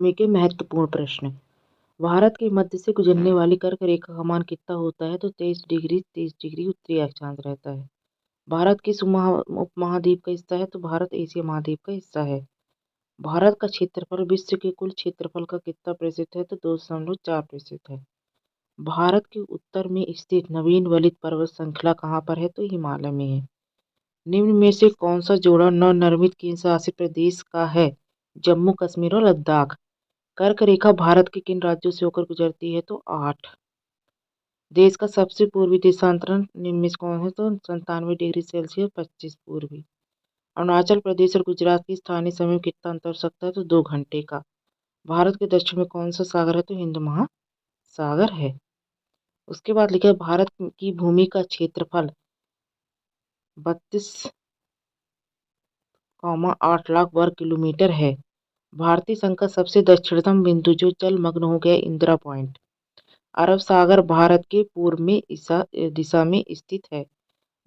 में के महत्वपूर्ण प्रश्न। भारत के मध्य से गुजरने वाली कर्क रेखा का मान कितना होता है? तो 23 डिग्री उत्तरी अक्षांश रहता है। भारत किस उपमहाद्वीप का हिस्सा है? तो भारत एशिया महाद्वीप का हिस्सा है। भारत का क्षेत्रफल विश्व के कुल क्षेत्रफल का कितना प्रतिशत है? तो 2.4% है। भारत के उत्तर में स्थित नवीन वलित पर्वत श्रृंखला कहाँ पर है? तो हिमालय में है। निम्न में से कौन सा जोड़ा नवनिर्मित केंद्र शासित प्रदेश का है? जम्मू कश्मीर और लद्दाख। कर्क रेखा भारत के किन राज्यों से होकर गुजरती है? तो 8। देश का सबसे पूर्वी देशांतरण निम्न में से कौन है? तो 97 डिग्री सेल्सियस 25 पूर्वी। अरुणाचल प्रदेश और गुजरात की स्थानीय समय में कितना अंतर हो सकता है? तो 2 घंटे का। भारत के दक्षिण में कौन सा सागर है? तो हिंद महासागर है। उसके बाद लिखा है भारत की भूमि का क्षेत्रफल 32,8 लाख वर्ग किलोमीटर है। भारतीय संघ का सबसे दक्षिणतम बिंदु जो जलमग्न हो गया इंदिरा पॉइंट। अरब सागर भारत के पूर्व में दिशा में स्थित है।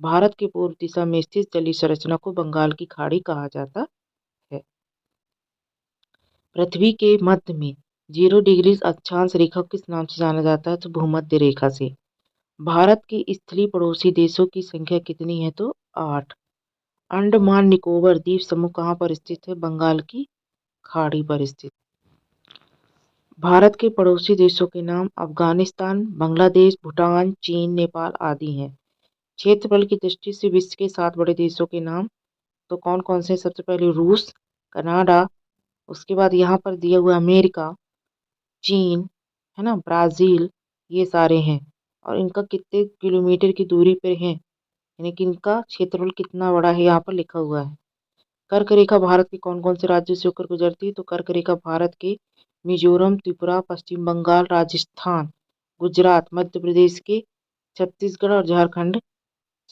भारत के पूर्व दिशा में स्थित जलीय संरचना को बंगाल की खाड़ी कहा जाता है। पृथ्वी के मध्य में 0 डिग्री अक्षांश रेखा किस नाम से जाना जाता है? तो भूमध्य रेखा से। भारत के स्थलीय पड़ोसी देशों की संख्या कितनी है? तो 8। अंडमान निकोबार द्वीप समूह कहाँ पर स्थित है? बंगाल की खाड़ी पर स्थित। भारत के पड़ोसी देशों के नाम अफगानिस्तान, बांग्लादेश, भूटान, चीन, नेपाल आदि हैं। क्षेत्रफल की दृष्टि से विश्व के 7 बड़े देशों के नाम तो कौन कौन से? सबसे पहले रूस, कनाडा, उसके बाद यहाँ पर दिया हुआ अमेरिका, चीन, है ना, ब्राजील, ये सारे हैं। और इनका कितने किलोमीटर की दूरी पर है, यानी कि इनका क्षेत्रफल कितना बड़ा है, यहाँ पर लिखा हुआ है। कर्क रेखा भारत के कौन कौन से राज्यों से होकर गुजरती है? तो कर्क रेखा भारत के मिजोरम, त्रिपुरा, पश्चिम बंगाल, राजस्थान, गुजरात, मध्य प्रदेश के छत्तीसगढ़ और झारखंड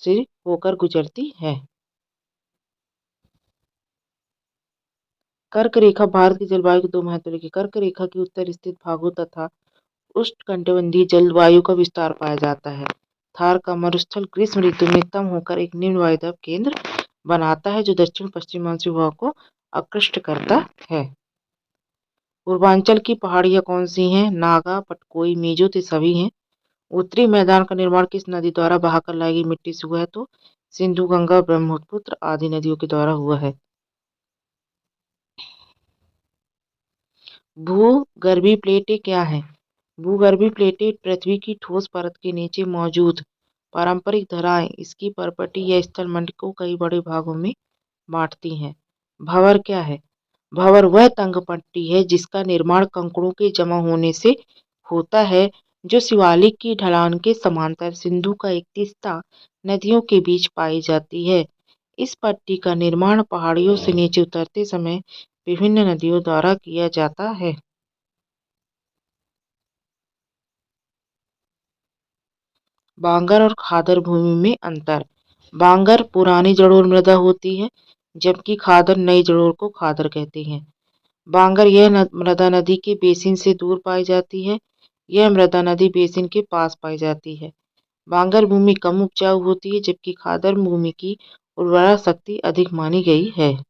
से होकर गुजरती है। कर्क रेखा भारत की जलवायु के 2 महत्व लिखे। कर्क रेखा के उत्तर स्थित भागों तथा उष्णकटिबंधीय जलवायु का विस्तार पाया जाता है। थार का मरुस्थल ग्रीष्म ऋतु में तम होकर एक निम्न वायुदाब केंद्र बनाता है जो दक्षिण पश्चिम मानसून हवा को आकृष्ट करता है। पूर्वांचल की पहाड़ियाँ कौन सी हैं? नागा, पटकोई, मेजो तो सभी हैं। उत्तरी मैदान का निर्माण किस नदी द्वारा बहाकर लाई गई मिट्टी से हुआ है? तो सिंधु, गंगा, ब्रह्मपुत्र आदि नदियों के द्वारा हुआ है। भूगर्भीय प्लेटें क्या हैं? भूगर्भीय प्लेटें पृथ्वी की ठोस परत के नीचे मौजूद पारंपरिक धराएं इसकी परपटी या स्थल मंडल को कई बड़े भागों में बांटती हैं। भंवर क्या है? भंवर वह तंग पट्टी है जिसका निर्माण कंकड़ों के जमा होने से होता है जो शिवालिक की ढलान के समांतर सिंधु का एक तीस्ता नदियों के बीच पाई जाती है। इस पट्टी का निर्माण पहाड़ियों से नीचे उतरते समय विभिन्न नदियों द्वारा किया जाता है। बांगर और खादर भूमि में अंतर। बांगर पुरानी जड़ोल मृदा होती है जबकि खादर नई जड़ोल को खादर कहते हैं। बांगर यह मृदा नदी के बेसिन से दूर पाई जाती है। यह मृदा नदी बेसिन के पास पाई जाती है। बांगर भूमि कम उपजाऊ होती है जबकि खादर भूमि की उर्वरा शक्ति अधिक मानी गई है।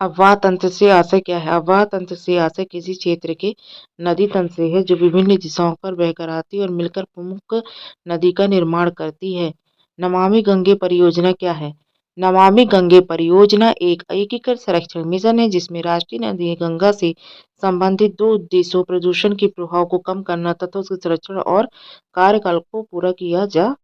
अफवाह तंत्र से आशय क्या है? अफवाह तंत्र से आशय किसी क्षेत्र के नदी तंत्र से है जो विभिन्न दिशाओं पर बहकर आती है और मिलकर प्रमुख नदी का निर्माण करती है। नमामि गंगे परियोजना क्या है? नमामि गंगे परियोजना एक एकीकृत संरक्षण मिशन है जिसमें राष्ट्रीय नदी गंगा से संबंधित 2 उद्देश्यों प्रदूषण के प्रभाव को कम करना तथा उसके संरक्षण और कार्यकाल को पूरा किया जा।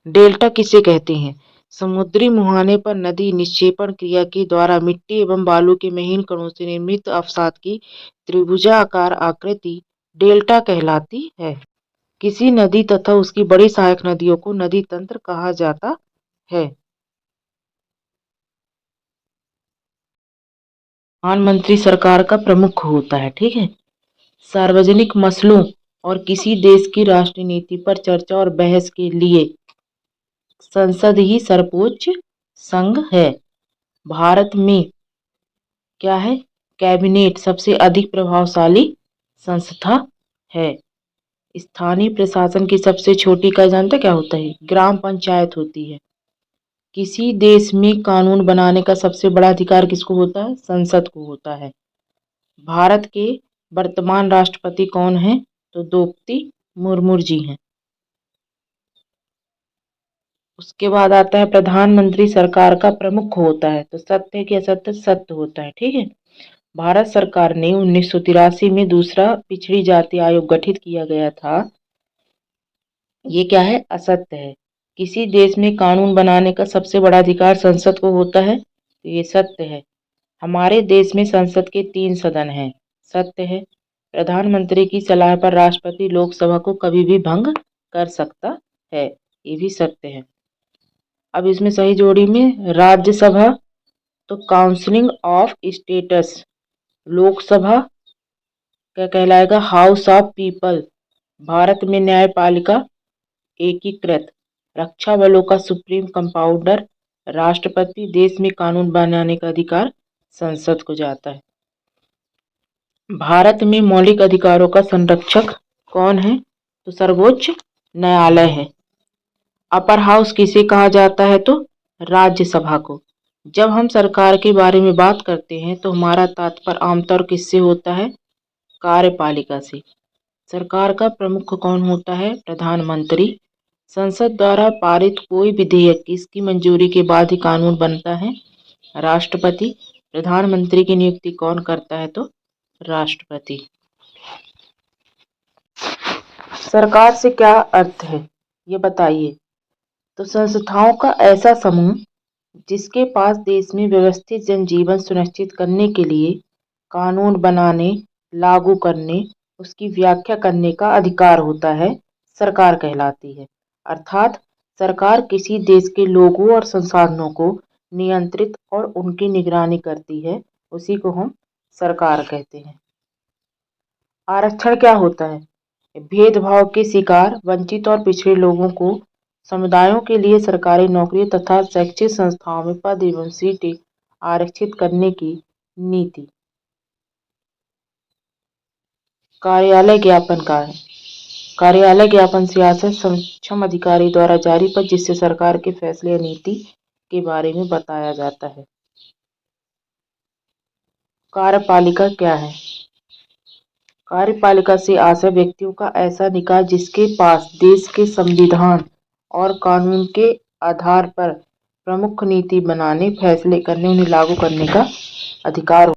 डेल्टा किसे कहते हैं? समुद्री मुहाने पर नदी निक्षेपण क्रिया के द्वारा मिट्टी एवं बालू के महीन कणों से निर्मित अवसाद की त्रिभुजाकार आकृति डेल्टा कहलाती है। किसी नदी तथा उसकी बड़ी सहायक नदियों को नदी तंत्र कहा जाता है। प्रधानमंत्री सरकार का प्रमुख होता है, ठीक है। सार्वजनिक मसलों और किसी देश की राष्ट्रीय नीति पर चर्चा और बहस के लिए संसद ही सर्वोच्च संघ है। भारत में क्या है? कैबिनेट सबसे अधिक प्रभावशाली संस्था है। स्थानीय प्रशासन की सबसे छोटी इकाई जानते क्या होता है? ग्राम पंचायत होती है। किसी देश में कानून बनाने का सबसे बड़ा अधिकार किसको होता है? संसद को होता है। भारत के वर्तमान राष्ट्रपति कौन है? तो द्रौपदी मुर्मू जी हैं। उसके बाद आता है प्रधानमंत्री सरकार का प्रमुख होता है। तो सत्य है कि असत्य? सत्य होता है। ठीक है। भारत सरकार ने 1983 में दूसरा पिछड़ी जाति आयोग गठित किया गया था। ये क्या है? असत्य है। किसी देश में कानून बनाने का सबसे बड़ा अधिकार संसद को होता है। तो ये सत्य है। हमारे देश में संसद के 3 सदन हैं। सत्य है। प्रधानमंत्री की सलाह पर राष्ट्रपति लोकसभा को कभी भी भंग कर सकता है। ये भी सत्य है। अब इसमें सही जोड़ी में राज्यसभा तो काउंसिलिंग ऑफ स्टेट्स, लोकसभा क्या कहलाएगा? House of people. भारत में न्यायपालिका एकीकृत, रक्षा बलों का सुप्रीम कंपाउंडर राष्ट्रपति, देश में कानून बनाने का अधिकार संसद को जाता है। भारत में मौलिक अधिकारों का संरक्षक कौन है? तो सर्वोच्च न्यायालय है। अपर हाउस किसे कहा जाता है? तो राज्यसभा को। जब हम सरकार के बारे में बात करते हैं तो हमारा तात्पर्य आमतौर किससे होता है? कार्यपालिका से। सरकार का प्रमुख कौन होता है? प्रधानमंत्री। संसद द्वारा पारित कोई विधेयक किसकी मंजूरी के बाद ही कानून बनता है? राष्ट्रपति। प्रधानमंत्री की नियुक्ति कौन करता है? तो राष्ट्रपति। सरकार से क्या अर्थ है ये बताइए। तो संस्थाओं का ऐसा समूह जिसके पास देश में व्यवस्थित जनजीवन सुनिश्चित करने के लिए कानून बनाने, लागू करने, उसकी व्याख्या करने का अधिकार होता है, सरकार कहलाती है। अर्थात सरकार किसी देश के लोगों और संसाधनों को नियंत्रित और उनकी निगरानी करती है, उसी को हम सरकार कहते हैं। आरक्षण क्या होता है? भेदभाव के शिकार, वंचित और पिछड़े लोगों को समुदायों के लिए सरकारी नौकरियों तथा शैक्षिक संस्थाओं में पद एवं सीटें आरक्षित करने की नीति। कार्यालय ज्ञापन का है। कार्यालय ज्ञापन सियासत सक्षम अधिकारी द्वारा जारी पत्र जिससे सरकार के फैसले या नीति के बारे में बताया जाता है। कार्यपालिका क्या है? कार्यपालिका से आशय व्यक्तियों का ऐसा निकाय जिसके पास देश के संविधान और कानून के आधार पर प्रमुख नीति बनाने, फैसले करने, उन्हें लागू करने का अधिकार